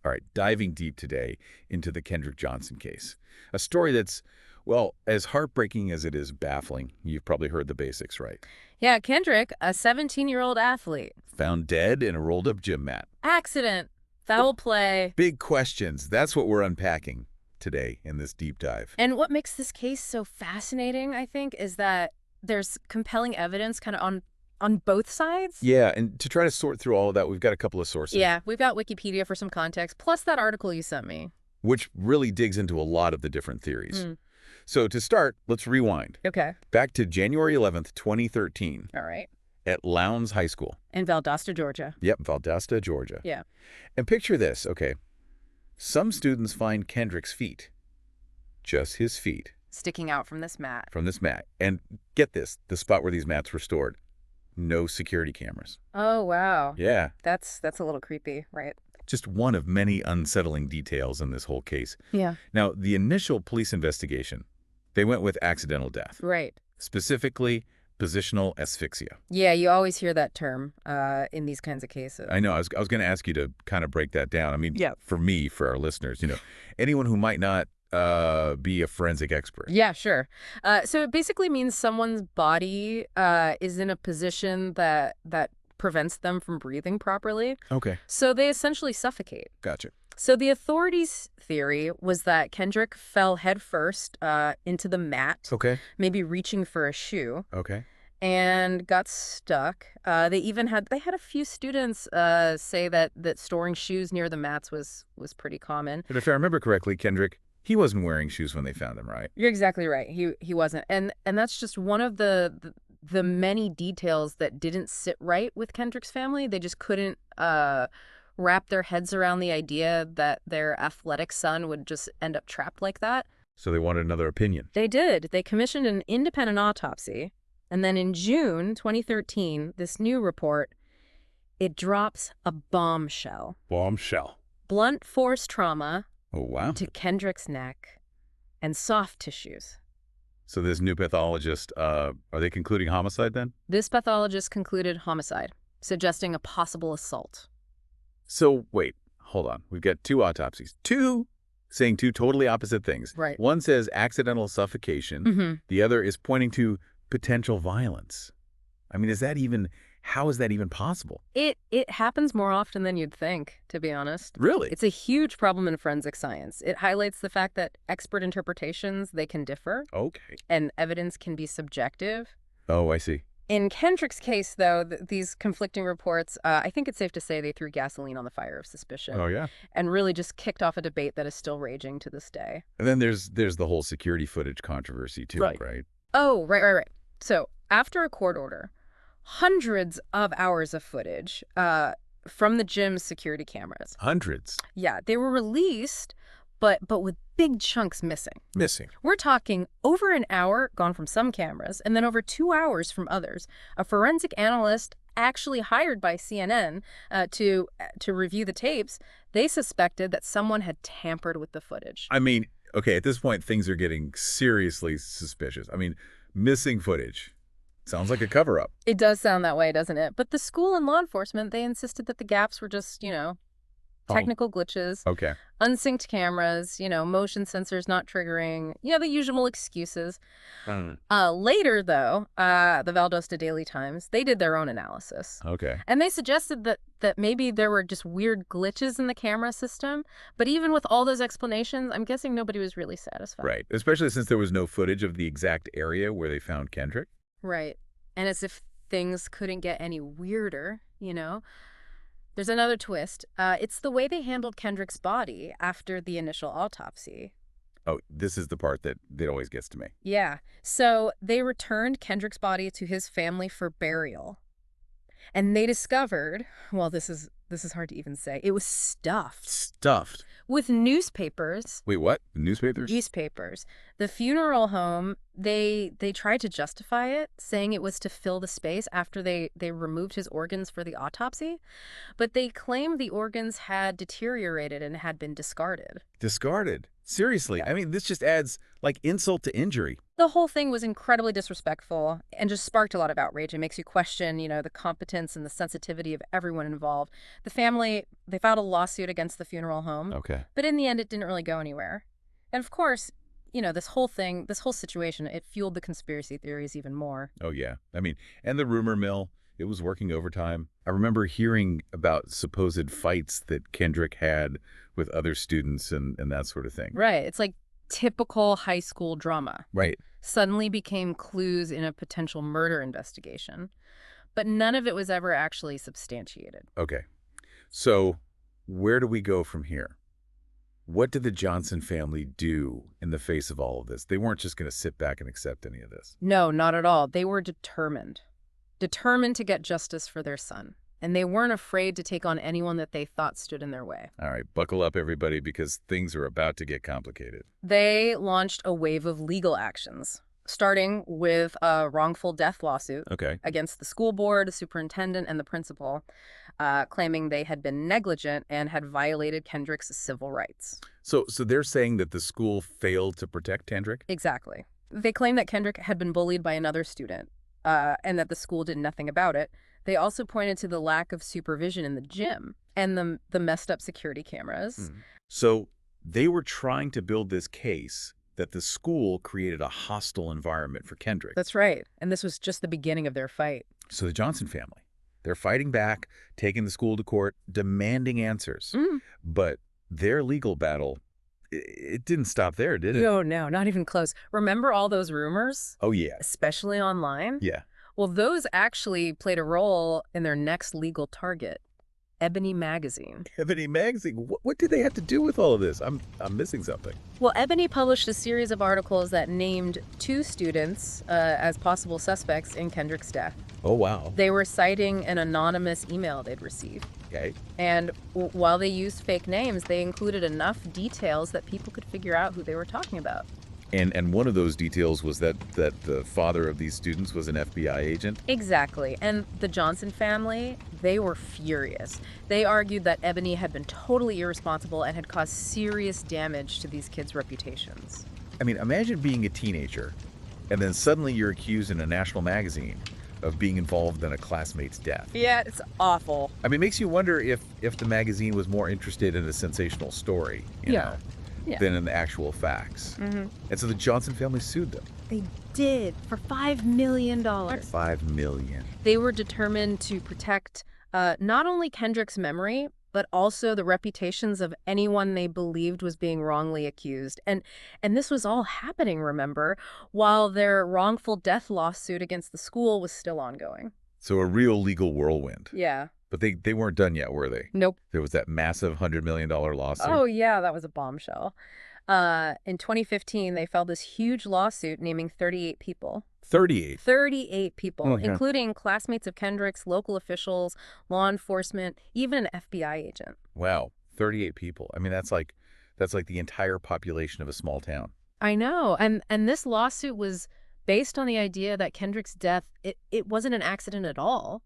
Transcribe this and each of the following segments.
All right, diving deep today into the Kendrick Johnson case. A story that's, well, as heartbreaking as it is baffling. You've probably heard the basics, right? Yeah, Kendrick, a 17-year-old athlete. Found dead in a rolled-up gym mat. Accident. Well, Foul play. big questions. That's what we're unpacking today in this deep dive. And what makes this case so fascinating, I think, is that there's compelling evidence kind of on both sides. Yeah, and to try to sort through all of that, we've got a couple of sources, Yeah, we've got Wikipedia for some context, plus that article you sent me. which really digs into a lot of the different theories. Hmm. So to start, let's rewind. Okay. Back to January 11th, 2013, All right. at Lowndes High School. In Valdosta, Georgia. Yep, Valdosta, Georgia. Yeah. And picture this, okay. Some students find Kendrick's feet, just his feet, Sticking out from this mat. from this mat. And get this, the spot where these mats were stored, no security cameras. Oh, wow. Yeah, That's a little creepy, right? just one of many unsettling details in this whole case. Yeah. Now, the initial police investigation, they went with accidental death, Right. specifically positional asphyxia. Yeah, you always hear that term in these kinds of cases. I know, I was going to ask you to kind of break that down. I mean, Yeah. for me, for our listeners, anyone who might not be a forensic expert. Yeah, sure. So it basically means someone's body is in a position that prevents them from breathing properly. Okay, So they essentially suffocate. gotcha. So the authorities' theory was that Kendrick fell headfirst into the mat, Okay, maybe reaching for a shoe, okay. and got stuck. They had a few students say that storing shoes near the mats was pretty common. But if I remember correctly, Kendrick, he wasn't wearing shoes when they found him, right? You're exactly right. He wasn't, and that's just one of the many details that didn't sit right with Kendrick's family. They just couldn't wrap their heads around the idea that their athletic son would just end up trapped like that. So they wanted another opinion. They did. They commissioned an independent autopsy, and then in June 2013, this new report, it drops a bombshell. Bombshell. Blunt force trauma Oh, wow. to Kendrick's neck and soft tissues. So this new pathologist, are they concluding homicide then? This pathologist concluded homicide, suggesting a possible assault. So wait, hold on. We've got two autopsies. Two saying two totally opposite things. Right. One says accidental suffocation. Mm-hmm. The other is pointing to potential violence. I mean, how is that even possible? It happens more often than you'd think, to be honest. Really? It's a huge problem in forensic science. It highlights the fact that expert interpretations, they can differ, Okay. and evidence can be subjective. Oh, I see. In Kendrick's case, though, these conflicting reports, I think it's safe to say they threw gasoline on the fire of suspicion Oh, yeah. and really just kicked off a debate that is still raging to this day. And then there's the whole security footage controversy too, Right. right? Oh, right. So after a court order, hundreds of hours of footage from the gym's security cameras. Hundreds. Yeah, they were released, but with big chunks missing. Missing. We're talking over an hour gone from some cameras and then over 2 hours from others. A forensic analyst actually hired by CNN to review the tapes, they suspected that someone had tampered with the footage. I mean, okay, at this point, things are getting seriously suspicious. I mean, missing footage. Sounds like a cover-up. It does sound that way, doesn't it? But the school and law enforcement, they insisted that the gaps were just, technical glitches, Okay. unsynced cameras, motion sensors not triggering, the usual excuses. Later, though, the Valdosta Daily Times, they did their own analysis. Okay. And they suggested that maybe there were just weird glitches in the camera system. But even with all those explanations, I'm guessing nobody was really satisfied. Right. Especially since there was no footage of the exact area where they found Kendrick. Right. And as if things couldn't get any weirder, There's another twist. It's the way they handled Kendrick's body after the initial autopsy. Oh, this is the part that always gets to me. Yeah. So they returned Kendrick's body to his family for burial. And they discovered, well, this is hard to even say, it was stuffed Stuffed. with newspapers. Wait, what? Newspapers? Newspapers. The funeral home, they tried to justify it, saying it was to fill the space after they removed his organs for the autopsy. But they claimed the organs had deteriorated and had been discarded. Discarded. Seriously. Yeah. I mean, this just adds, like, insult to injury. The whole thing was incredibly disrespectful and just sparked a lot of outrage. It makes you question, the competence and the sensitivity of everyone involved. The family, they filed a lawsuit against the funeral home, Okay. but in the end, it didn't really go anywhere. And of course, this whole thing, this whole situation, it fueled the conspiracy theories even more. Oh, yeah. I mean, and the rumor mill, it was working overtime. I remember hearing about supposed fights that Kendrick had with other students and that sort of thing. Right. It's like typical high school drama. Right. Suddenly became clues in a potential murder investigation. But none of it was ever actually substantiated. Okay. So where do we go from here? What did the Johnson family do in the face of all of this? They weren't just going to sit back and accept any of this. No, not at all. They were determined. Determined to get justice for their son. And they weren't afraid to take on anyone that they thought stood in their way. All right, buckle up, everybody, because things are about to get complicated. They launched a wave of legal actions, starting with a wrongful death lawsuit Okay. against the school board, the superintendent, and the principal, claiming they had been negligent and had violated Kendrick's civil rights. So they're saying that the school failed to protect Kendrick? Exactly. They claim that Kendrick had been bullied by another student, and that the school did nothing about it. They also pointed to the lack of supervision in the gym and the messed up security cameras. So they were trying to build this case that the school created a hostile environment for Kendrick. That's right. And this was just the beginning of their fight. So the Johnson family, they're fighting back, taking the school to court, demanding answers. But their legal battle, it didn't stop there, did it? No, not even close. Remember all those rumors? Oh, yeah. Especially online? Yeah. Well, those actually played a role in their next legal target, Ebony Magazine. Ebony Magazine, what did they have to do with all of this? I'm missing something. Well, Ebony published a series of articles that named 2 students as possible suspects in Kendrick's death. Oh, wow. They were citing an anonymous email they'd received. Okay. And while they used fake names, they included enough details that people could figure out who they were talking about. And one of those details was that the father of these students was an FBI agent? Exactly. And the Johnson family, they were furious. They argued that Ebony had been totally irresponsible and had caused serious damage to these kids' reputations. I mean, imagine being a teenager, and then suddenly you're accused in a national magazine of being involved in a classmate's death. Yeah, it's awful. I mean, it makes you wonder if the magazine was more interested in a sensational story, you know, than in the actual facts. And so the Johnson family sued them. They did, for $5 million. $5 million. They were determined to protect not only Kendrick's memory, but also the reputations of anyone they believed was being wrongly accused. And this was all happening, remember, while their wrongful death lawsuit against the school was still ongoing. So a real legal whirlwind. Yeah. But they weren't done yet, were they? Nope. There was that massive $100 million lawsuit. Oh, yeah, that was a bombshell. In 2015, they filed this huge lawsuit naming 38 people. 38? 38 people, Okay. including classmates of Kendrick's, local officials, law enforcement, even an FBI agent. Wow, 38 people. I mean, that's like the entire population of a small town. I know. And this lawsuit was based on the idea that Kendrick's death, it wasn't an accident at all,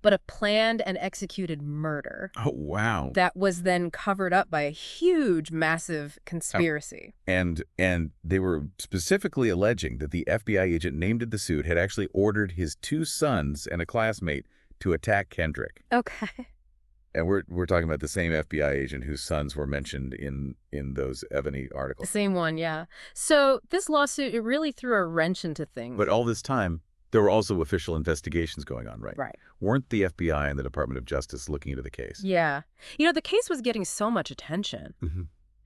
but a planned and executed murder. Oh, wow. That was then covered up by a huge, massive conspiracy. And they were specifically alleging that the FBI agent named in the suit had actually ordered his 2 sons and a classmate to attack Kendrick. Okay. And we're talking about the same FBI agent whose sons were mentioned in those Ebony The articles. same one, yeah. So this lawsuit, it really threw a wrench into things. But all this time, there were also official investigations going on, right? Right. Weren't the FBI and the Department of Justice looking into the case? Yeah. The case was getting so much attention,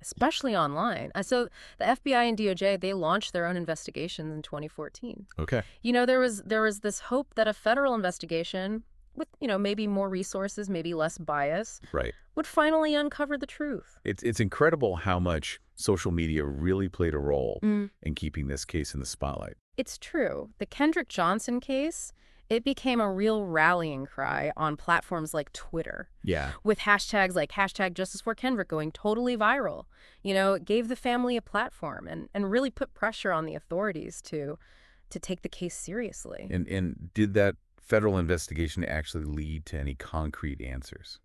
especially online. So the FBI and DOJ, they launched their own investigations in 2014. Okay. There was this hope that a federal investigation with, maybe more resources, maybe less bias, Right. would finally uncover the truth. It's incredible how much social media really played a role in keeping this case in the spotlight. It's true. The Kendrick Johnson case, it became a real rallying cry on platforms like Twitter, Yeah. with hashtags like #JusticeForKendrick going totally viral. It gave the family a platform and really put pressure on the authorities to take the case seriously. And did that federal investigation actually lead to any concrete answers?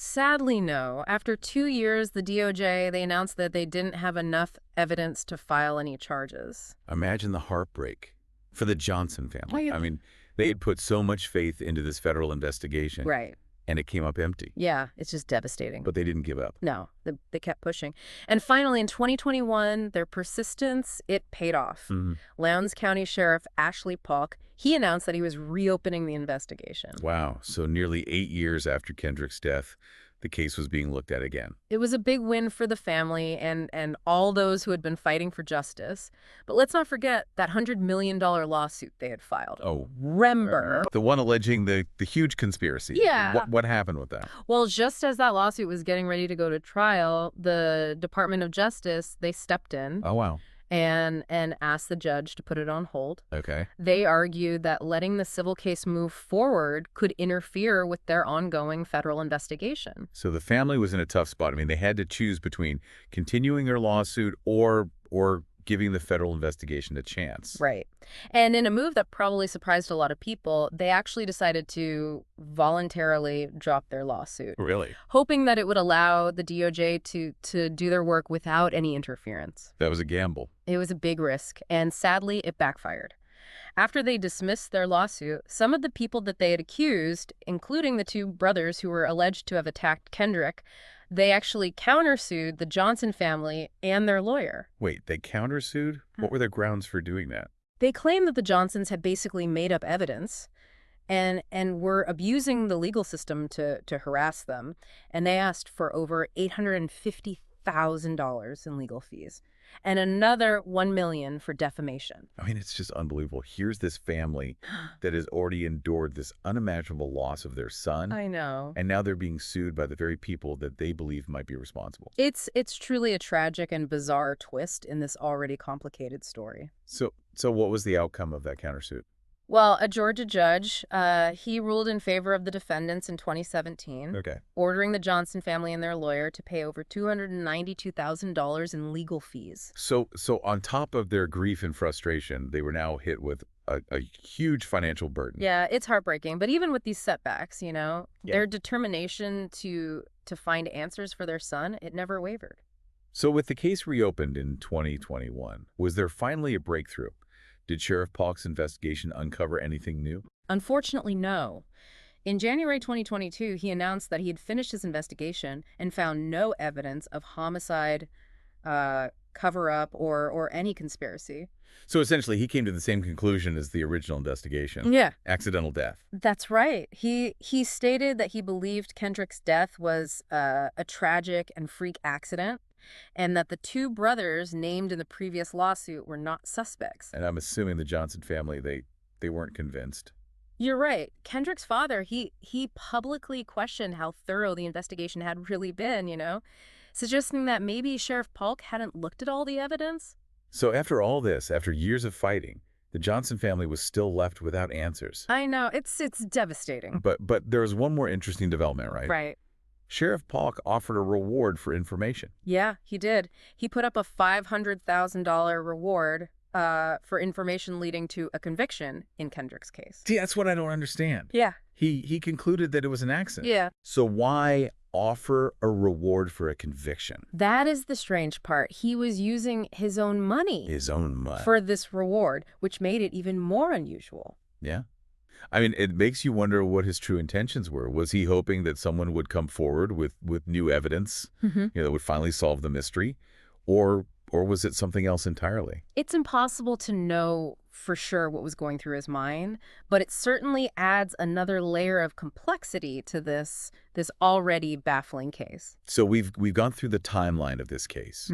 Sadly, no. After 2 years, the DOJ, they announced that they didn't have enough evidence to file any charges. Imagine the heartbreak for the Johnson family. Right. I mean, they had put so much faith into this federal investigation, Right. and it came up empty. Yeah, it's just devastating. But they didn't give up. No, they kept pushing. And finally, in 2021, their persistence, it paid off. Lowndes County Sheriff Ashley Polk, he announced that he was reopening the investigation. Wow. So nearly 8 years after Kendrick's death, the case was being looked at again. It was a big win for the family and all those who had been fighting for justice. But let's not forget that $100 million lawsuit they had filed. Oh. Remember? The one alleging the huge conspiracy. Yeah. What happened with that? Well, just as that lawsuit was getting ready to go to trial, the Department of Justice, they stepped in. Oh, wow. And asked the judge to put it on hold. Okay. They argued that letting the civil case move forward could interfere with their ongoing federal investigation. So the family was in a tough spot. I mean, they had to choose between continuing their lawsuit or giving the federal investigation a chance. Right. And in a move that probably surprised a lot of people, they actually decided to voluntarily drop their lawsuit, Really? hoping that it would allow the DOJ to do their work without any interference. That was a gamble. It was a big risk, and sadly, it backfired. After they dismissed their lawsuit, some of the people that they had accused, including the two brothers who were alleged to have attacked Kendrick, they actually countersued the Johnson family and their lawyer. Wait, they countersued? What were their grounds for doing that? They claimed that the Johnsons had basically made up evidence and were abusing the legal system to harass them, and they asked for over $850,000 in legal fees and another $1 million for defamation. I mean, it's just unbelievable. Here's this family that has already endured this unimaginable loss of their son. I know. And now they're being sued by the very people that they believe might be responsible. It's truly a tragic and bizarre twist in this already complicated story. So what was the outcome of that countersuit? Well, a Georgia judge, he ruled in favor of the defendants in 2017, Okay. ordering the Johnson family and their lawyer to pay over $292,000 in legal fees. So on top of their grief and frustration, they were now hit with a huge financial burden. Yeah, it's heartbreaking. But even with these setbacks, Yeah. their determination to find answers for their son, it never wavered. So with the case reopened in 2021, was there finally a breakthrough? Did Sheriff Polk's investigation uncover anything new? Unfortunately, no. In January 2022, he announced that he had finished his investigation and found no evidence of homicide, cover-up, or any conspiracy. So essentially, he came to the same conclusion as the original investigation. Yeah. Accidental death. That's right. He stated that he believed Kendrick's death was a tragic and freak accident, and that the two brothers named in the previous lawsuit were not suspects. And I'm assuming the Johnson family, they weren't convinced. You're right. Kendrick's father, he publicly questioned how thorough the investigation had really been, suggesting that maybe Sheriff Polk hadn't looked at all the evidence. So after all this, after years of fighting, the Johnson family was still left without answers. I know. It's devastating. But there was one more interesting development, right? Right. Sheriff Polk offered a reward for information. Yeah, he did. He put up a $500,000 reward for information leading to a conviction in Kendrick's case. See, that's what I don't understand. Yeah. He concluded that it was an accident. Yeah. So why offer a reward for a conviction? That is the strange part. He was using his own money. His own money. For this reward, which made it even more unusual. Yeah. I mean, it makes you wonder what his true intentions were. Was he hoping that someone would come forward with new evidence, that would finally solve the mystery? Or was it something else entirely? It's impossible to know for sure what was going through his mind, but it certainly adds another layer of complexity to this already baffling case. So we've gone through the timeline of this case,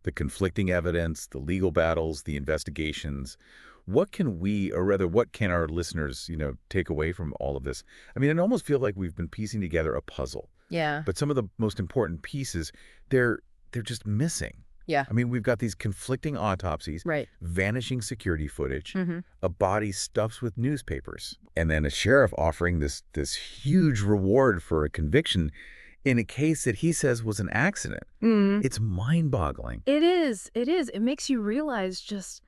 the conflicting evidence, the legal battles, the investigations. What can we, or rather, what can our listeners, take away from all of this? I mean, I almost feel like we've been piecing together a puzzle. Yeah. But some of the most important pieces, they're just missing. Yeah. I mean, we've got these conflicting autopsies, right, vanishing security footage, a body stuffed with newspapers, and then a sheriff offering this huge reward for a conviction in a case that he says was an accident. It's mind-boggling. It is. It makes you realize just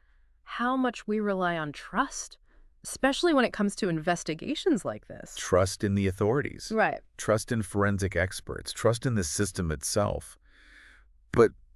how much we rely on trust especially when it comes to investigations like this. Trust in the authorities. Right. Trust in forensic experts. Trust in the system itself.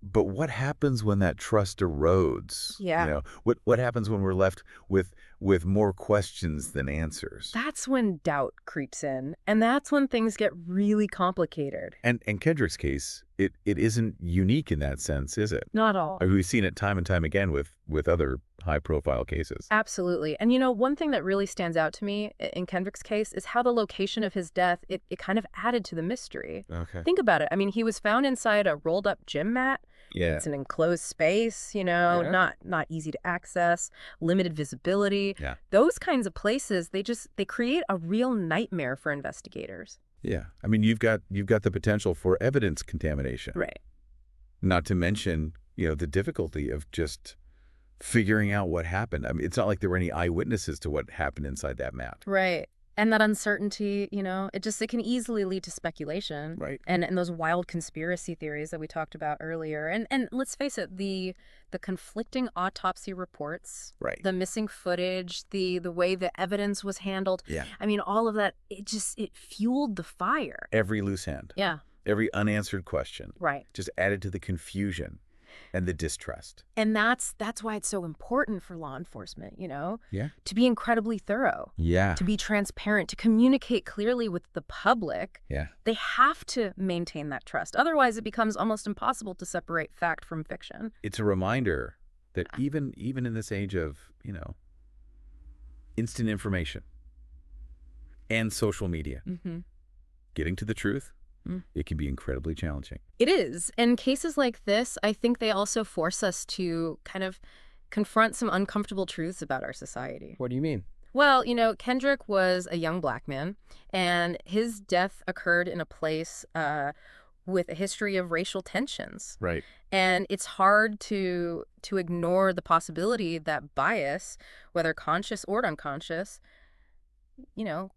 But what happens when that trust erodes? Yeah. You know, what happens when we're left with more questions than answers? That's when doubt creeps in, and that's when things get really complicated. And Kendrick's case, it isn't unique in that sense, is it? Not all. I mean, we've seen it time and time again with other high-profile cases. Absolutely. And one thing that really stands out to me in Kendrick's case is how the location of his death, it kind of added to the mystery. Okay. Think about it. I mean, he was found inside a rolled-up gym mat. Yeah. It's an enclosed space, not easy to access, limited visibility. Yeah. Those kinds of places, they create a real nightmare for investigators. Yeah. I mean, you've got the potential for evidence contamination. Right. Not to mention, the difficulty of just figuring out what happened. I mean, it's not like there were any eyewitnesses to what happened inside that mat. Right. And that uncertainty, it can easily lead to speculation. Right. And those wild conspiracy theories that we talked about earlier. And let's face it, the conflicting autopsy reports, Right. the missing footage, the way the evidence was handled. Yeah. I mean, all of that, it fueled the fire. Every loose end. Yeah. Every unanswered question. Right. Just added to the confusion and the distrust. And that's why it's so important for law enforcement, Yeah. to be incredibly thorough, Yeah. to be transparent, to communicate clearly with the public. Yeah. They have to maintain that trust. Otherwise, it becomes almost impossible to separate fact from fiction. It's a reminder that even in this age of, instant information and social media, getting to the truth, it can be incredibly challenging. It is. And cases like this, I think they also force us to kind of confront some uncomfortable truths about our society. What do you mean? Well, Kendrick was a young black man, and his death occurred in a place with a history of racial tensions. Right. And it's hard to ignore the possibility that bias, whether conscious or unconscious,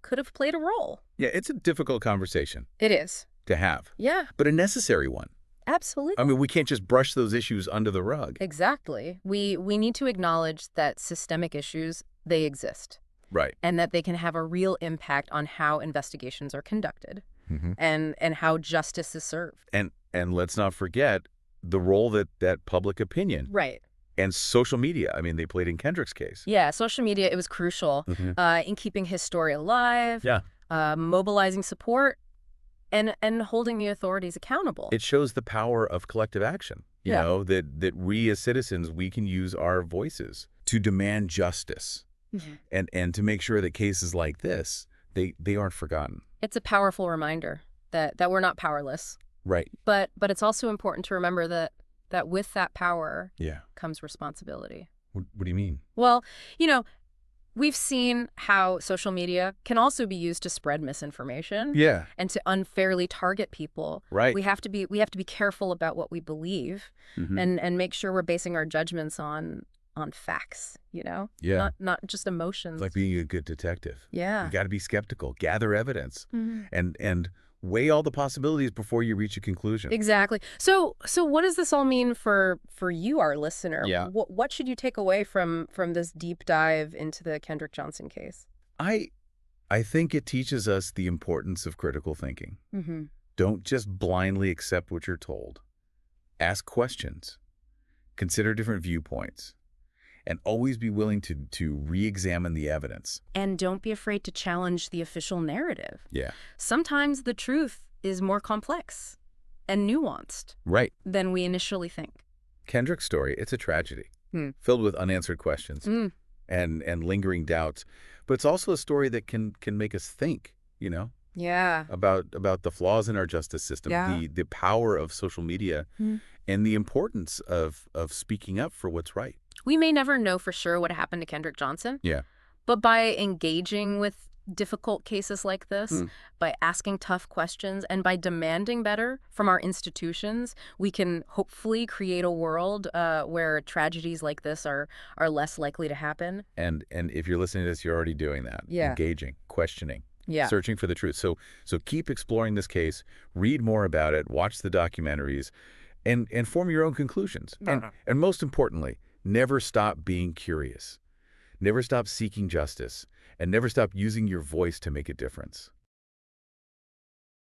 could have played a role. Yeah, it's a difficult conversation It is. to have, Yeah, but a necessary one. absolutely. I mean, we can't just brush those issues under the rug. Exactly. We need to acknowledge that systemic issues, they exist, Right. and that they can have a real impact on how investigations are conducted Mm-hmm. and how justice is served. And let's not forget the role that public opinion Right. and social media, I mean, they played in Kendrick's case. Yeah, social media, it was crucial in keeping his story alive, Yeah. mobilizing support, and holding the authorities accountable. It shows the power of collective action, Yeah. that we as citizens, we can use our voices to demand justice and to make sure that cases like this, they aren't forgotten. It's a powerful reminder that we're not powerless. Right. But it's also important to remember that with that power Yeah. comes responsibility. What do you mean? Well, we've seen how social media can also be used to spread misinformation Yeah. and to unfairly target people. Right. We have to be careful about what we believe and make sure we're basing our judgments on facts, Yeah. Not just emotions. It's like being a good detective. Yeah. You got to be skeptical, gather evidence, and weigh all the possibilities before you reach a conclusion. Exactly. So what does this all mean for you, our listener? Yeah. What should you take away from this deep dive into the Kendrick Johnson case? I think it teaches us the importance of critical thinking. Mm-hmm. Don't just blindly accept what you're told. Ask questions. Consider different viewpoints. And always be willing to re-examine the evidence. And don't be afraid to challenge the official narrative. Yeah. Sometimes the truth is more complex and nuanced Right. than we initially think. Kendrick's story, it's a tragedy, filled with unanswered questions and lingering doubts. But it's also a story that can make us think, Yeah. about the flaws in our justice system, Yeah. the power of social media, and the importance of speaking up for what's right. We may never know for sure what happened to Kendrick Johnson. Yeah. But by engaging with difficult cases like this, by asking tough questions, and by demanding better from our institutions, we can hopefully create a world where tragedies like this are less likely to happen. And if you're listening to this, you're already doing that. Yeah. Engaging, questioning. Yeah. Searching for the truth. So keep exploring this case, read more about it, watch the documentaries, and form your own conclusions. And most importantly, never stop being curious. Never stop seeking justice, and never stop using your voice to make a difference.